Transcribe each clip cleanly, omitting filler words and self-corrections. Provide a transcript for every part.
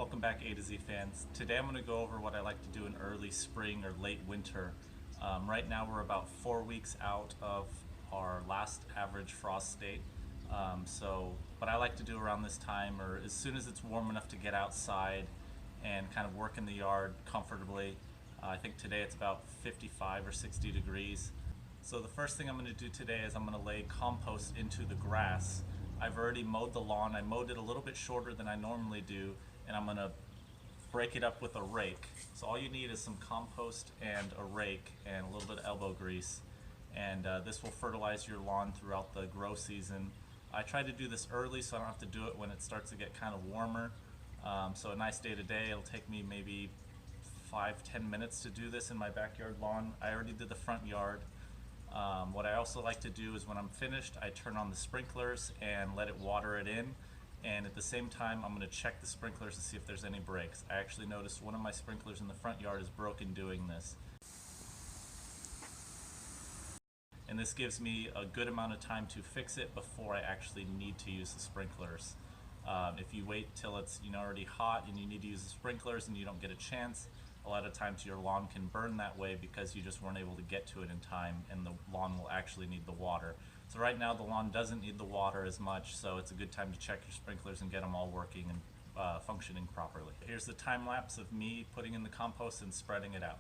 Welcome back, A to Z fans. Today I'm going to go over what I like to do in early spring or late winter. Right now we're about 4 weeks out of our last average frost date. So what I like to do around this time, or as soon as it's warm enough to get outside and kind of work in the yard comfortably. I think today it's about 55 or 60 degrees. So the first thing I'm going to do today is I'm going to lay compost into the grass. I've already mowed the lawn. I mowed it a little bit shorter than I normally do, and I'm going to break it up with a rake. So all you need is some compost and a rake and a little bit of elbow grease, and this will fertilize your lawn throughout the grow season. I try to do this early so I don't have to do it when it starts to get kind of warmer. So a nice day today, it'll take me maybe 5-10 minutes to do this in my backyard lawn. I already did the front yard. What I also like to do is when I'm finished, I turn on the sprinklers and let it water it in. And at the same time, I'm going to check the sprinklers to see if there's any breaks. I actually noticed one of my sprinklers in the front yard is broken doing this. And this gives me a good amount of time to fix it before I actually need to use the sprinklers. If you wait till it's already hot and you need to use the sprinklers and you don't get a chance, a lot of times your lawn can burn that way because you just weren't able to get to it in time, and the lawn will actually need the water. So right now the lawn doesn't need the water as much, so it's a good time to check your sprinklers and get them all working and functioning properly. Here's the time lapse of me putting in the compost and spreading it out.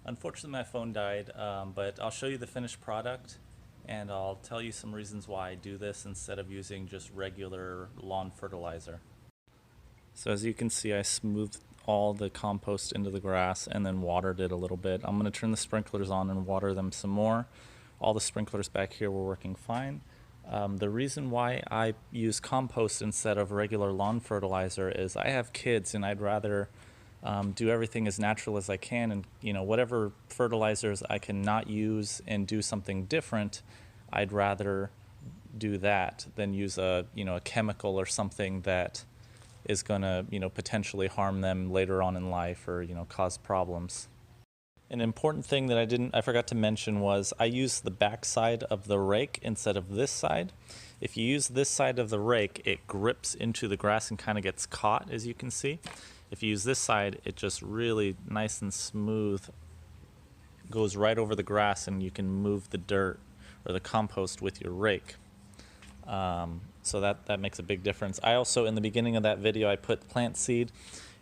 Unfortunately my phone died, but I'll show you the finished product and I'll tell you some reasons why I do this instead of using just regular lawn fertilizer. So as you can see, I smoothed all the compost into the grass and then watered it a little bit. I'm going to turn the sprinklers on and water them some more. All the sprinklers back here were working fine. The reason why I use compost instead of regular lawn fertilizer is I have kids and I'd rather do everything as natural as I can, and whatever fertilizers I can not use and do something different, I'd rather do that than use a chemical or something that is going to potentially harm them later on in life or cause problems. An important thing that I forgot to mention was I use the back side of the rake instead of this side. If you use this side of the rake, it grips into the grass and kind of gets caught, as you can see. If you use this side, it just really nice and smooth goes right over the grass, and you can move the dirt or the compost with your rake. So that makes a big difference. I also, in the beginning of that video, I put plant seed.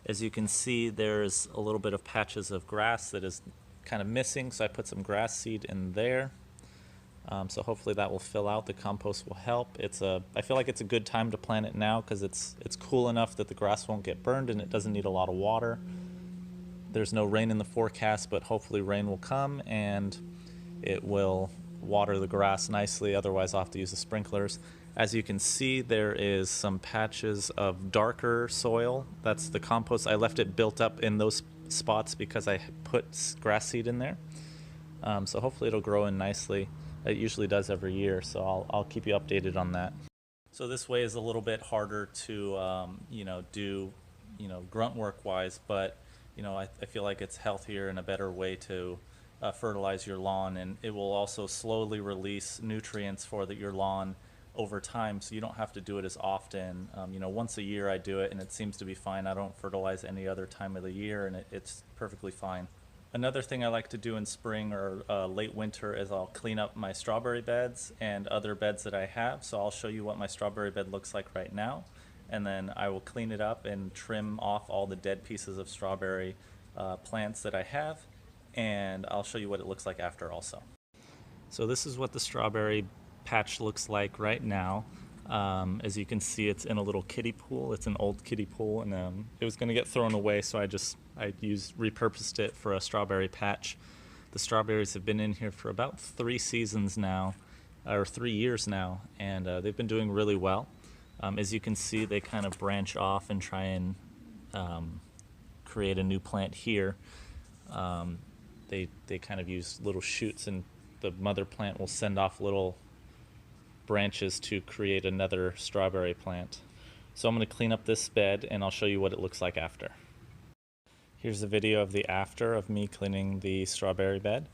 As you can see, there's a little bit of patches of grass that is kind of missing, so I put some grass seed in there. So hopefully that will fill out. The compost will help. I feel like it's a good time to plant it now because it's cool enough that the grass won't get burned and it doesn't need a lot of water. There's no rain in the forecast, but hopefully rain will come and it will water the grass nicely. Otherwise I'll have to use the sprinklers. As you can see, there is some patches of darker soil. That's the compost. I left it built up in those spots because I put grass seed in there. So hopefully it'll grow in nicely. It usually does every year, so I'll keep you updated on that. So this way is a little bit harder to do grunt work wise, but I feel like it's healthier and a better way to fertilize your lawn, and it will also slowly release nutrients for your lawn over time, so you don't have to do it as often. Once a year I do it, and it seems to be fine. I don't fertilize any other time of the year, and it's perfectly fine. Another thing I like to do in spring or late winter is I'll clean up my strawberry beds and other beds that I have. So I'll show you what my strawberry bed looks like right now, and then I will clean it up and trim off all the dead pieces of strawberry plants that I have, and I'll show you what it looks like after also. So this is what the strawberry patch looks like right now. As you can see, it's in a little kiddie pool. It's an old kiddie pool, and it was going to get thrown away, so I repurposed it for a strawberry patch. The strawberries have been in here for about 3 seasons now, or 3 years now, and they've been doing really well. As you can see, they kind of branch off and try and create a new plant here. They kind of use little shoots, and the mother plant will send off little branches to create another strawberry plant. So I'm going to clean up this bed, and I'll show you what it looks like after. Here's a video of the after of me cleaning the strawberry bed.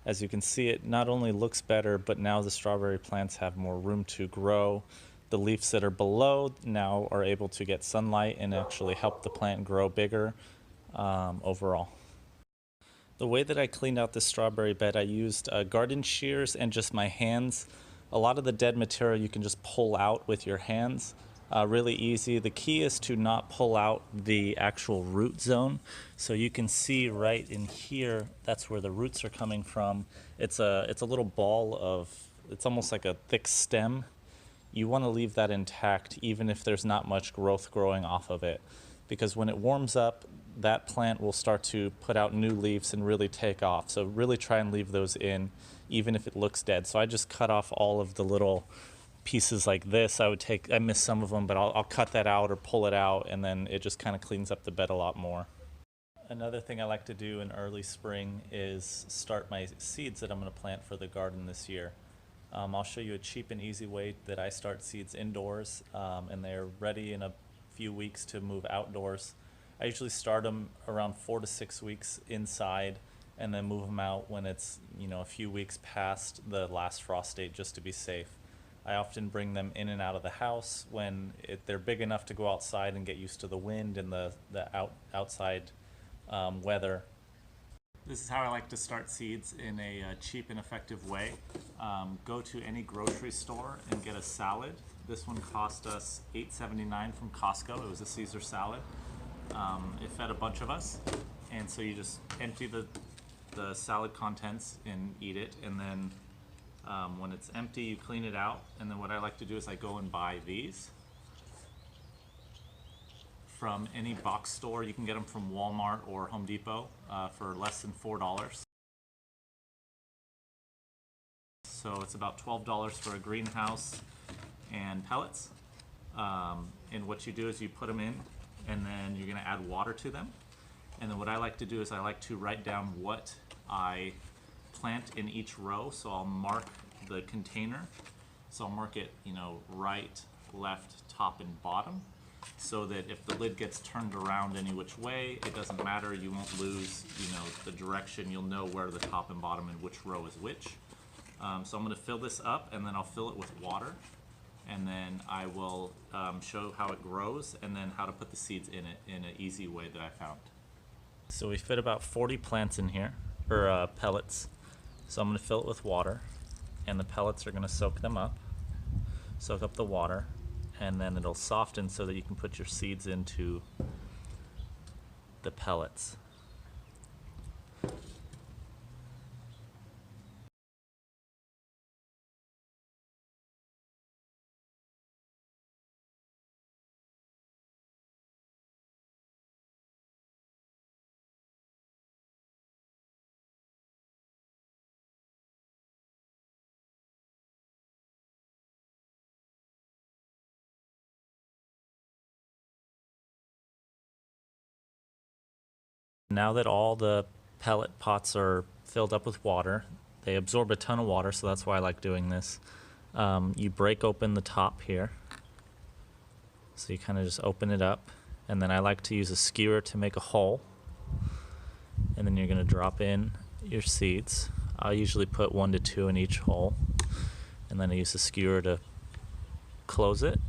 As you can see, it not only looks better, but now the strawberry plants have more room to grow. The leaves that are below now are able to get sunlight and actually help the plant grow bigger overall. The way that I cleaned out this strawberry bed, I used garden shears and just my hands. A lot of the dead material you can just pull out with your hands. Really easy. The key is to not pull out the actual root zone. So you can see right in here, that's where the roots are coming from. It's a little ball of, it's almost like a thick stem. You want to leave that intact even if there's not much growth growing off of it, because when it warms up, that plant will start to put out new leaves and really take off. So really try and leave those in, even if it looks dead. So I just cut off all of the little pieces like this. I miss some of them, but I'll cut that out or pull it out, and then it just kind of cleans up the bed a lot more. Another thing I like to do in early spring is start my seeds that I'm going to plant for the garden this year. I'll show you a cheap and easy way that I start seeds indoors, and they're ready in a few weeks to move outdoors. I usually start them around 4 to 6 weeks inside, and then move them out when it's a few weeks past the last frost date, just to be safe. I often bring them in and out of the house when they're big enough to go outside and get used to the wind and the outside weather. This is how I like to start seeds in a cheap and effective way. Go to any grocery store and get a salad. This one cost us $8.79 from Costco. It was a Caesar salad. It fed a bunch of us, and so you just empty the salad contents and eat it, and then when it's empty you clean it out, and then what I like to do is I go and buy these from any box store. You can get them from Walmart or Home Depot for less than $4. So it's about $12 for a greenhouse and pellets. And what you do is you put them in, and then you're going to add water to them. And then what I like to do is I like to write down what I plant in each row. So I'll mark the container. So I'll mark it, right, left, top, and bottom, so that if the lid gets turned around any which way, it doesn't matter. You won't lose, the direction. You'll know where the top and bottom and which row is which. So I'm going to fill this up, and then I'll fill it with water, and then I will show how it grows and then how to put the seeds in it in an easy way that I found. So we fit about 40 plants in here, or pellets. So I'm going to fill it with water, and the pellets are going to soak up the water, and then it'll soften so that you can put your seeds into the pellets. Now that all the pellet pots are filled up with water, they absorb a ton of water, so that's why I like doing this. You break open the top here. So you kind of just open it up, and then I like to use a skewer to make a hole, and then you're going to drop in your seeds. I'll usually put 1 to 2 in each hole, and then I use the skewer to close it.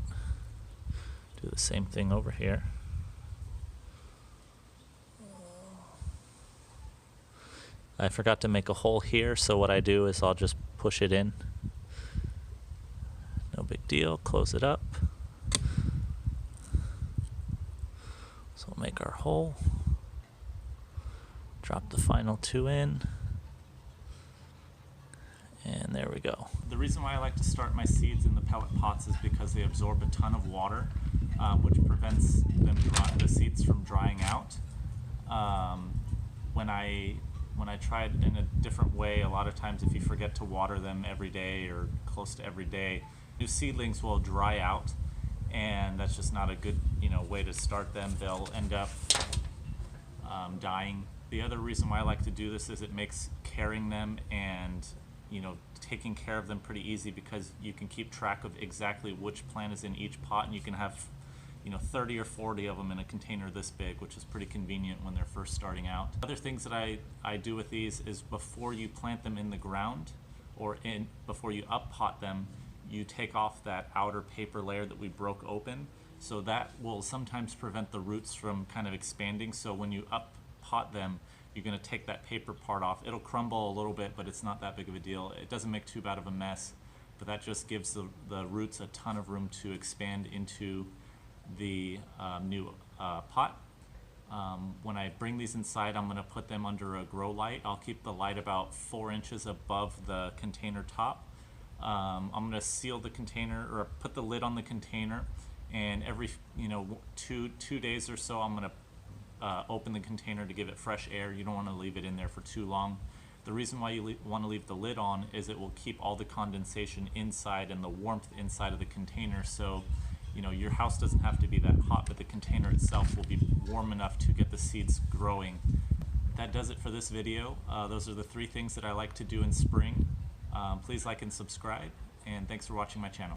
Do the same thing over here. I forgot to make a hole here, so what I do is I'll just push it in. No big deal, close it up. So we'll make our hole. Drop the final 2 in. And there we go. The reason why I like to start my seeds in the pellet pots is because they absorb a ton of water, which prevents the seeds from drying out. When I try it in a different way, a lot of times if you forget to water them every day or close to every day, new seedlings will dry out, and that's just not a good way to start them. They'll end up dying. The other reason why I like to do this is it makes caring them and taking care of them pretty easy, because you can keep track of exactly which plant is in each pot, and you can have 30 or 40 of them in a container this big, which is pretty convenient when they're first starting out. Other things that I do with these is before you plant them in the ground, or before you up pot them, you take off that outer paper layer that we broke open. So that will sometimes prevent the roots from kind of expanding. So when you up pot them, you're going to take that paper part off. It'll crumble a little bit, but it's not that big of a deal. It doesn't make too bad of a mess, but that just gives the roots a ton of room to expand into the new pot. When I bring these inside, I'm going to put them under a grow light. I'll keep the light about 4 inches above the container top. I'm going to seal the container, or put the lid on the container, and every two days or so I'm going to open the container to give it fresh air. You don't want to leave it in there for too long. The reason why you want to leave the lid on is it will keep all the condensation inside and the warmth inside of the container, so your house doesn't have to be that hot, but the container itself will be warm enough to get the seeds growing. That does it for this video. Those are the 3 things that I like to do in spring. Please like and subscribe, and thanks for watching my channel.